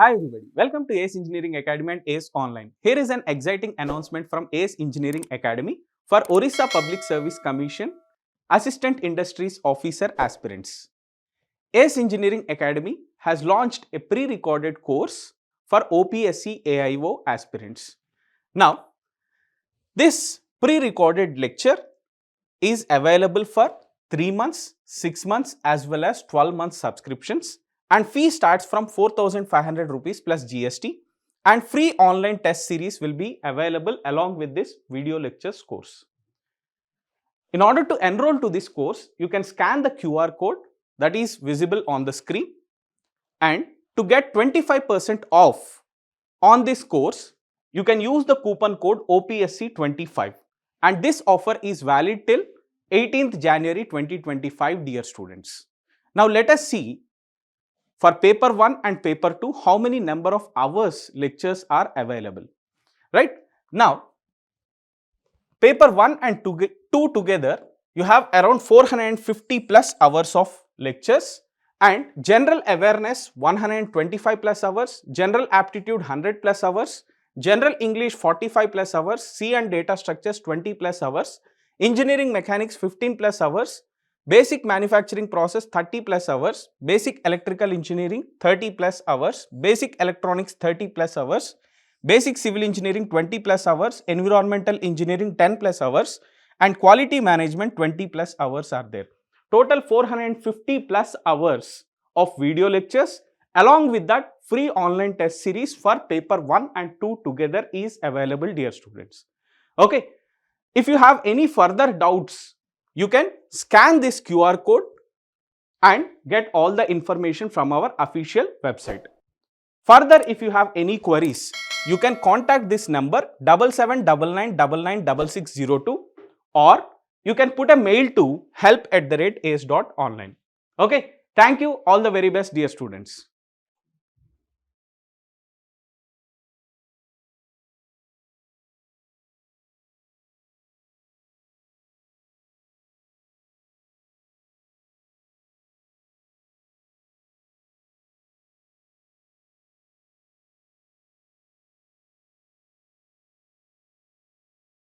Hi everybody, welcome to ACE Engineering Academy and ACE Online. Here is an exciting announcement from ACE Engineering Academy for Orissa Public Service Commission Assistant Industries Officer aspirants. ACE Engineering Academy has launched a pre-recorded course for OPSC AIO aspirants. Now, this pre-recorded lecture is available for 3 months, 6 months as well as 12 months subscriptions, and fee starts from 4,500 rupees plus GST, and free online test series will be available along with this video lectures course. In order to enroll to this course, you can scan the QR code that is visible on the screen, and to get 25% off on this course, you can use the coupon code OPSC25, and this offer is valid till 18th January 2025, dear students. Now let us see for paper 1 and paper 2 how many number of hours lectures are available. Right now, paper 1 and 2 together, you have around 450 plus hours of lectures, and general awareness 125 plus hours, general aptitude 100 plus hours, general English 45 plus hours, C and data structures 20 plus hours, engineering mechanics 15 plus hours, basic manufacturing process 30 plus hours, basic electrical engineering 30 plus hours, basic electronics 30 plus hours, basic civil engineering 20 plus hours, environmental engineering 10 plus hours, and quality management 20 plus hours are there. Total 450 plus hours of video lectures. Along with that, free online test series for paper 1 and 2 together is available, dear students. Okay, if you have any further doubts, you can scan this QR code and get all the information from our official website. Further, if you have any queries, you can contact this number 7799996602, or you can put a mail to help@ace.online. Okay, thank you. All the very best, dear students.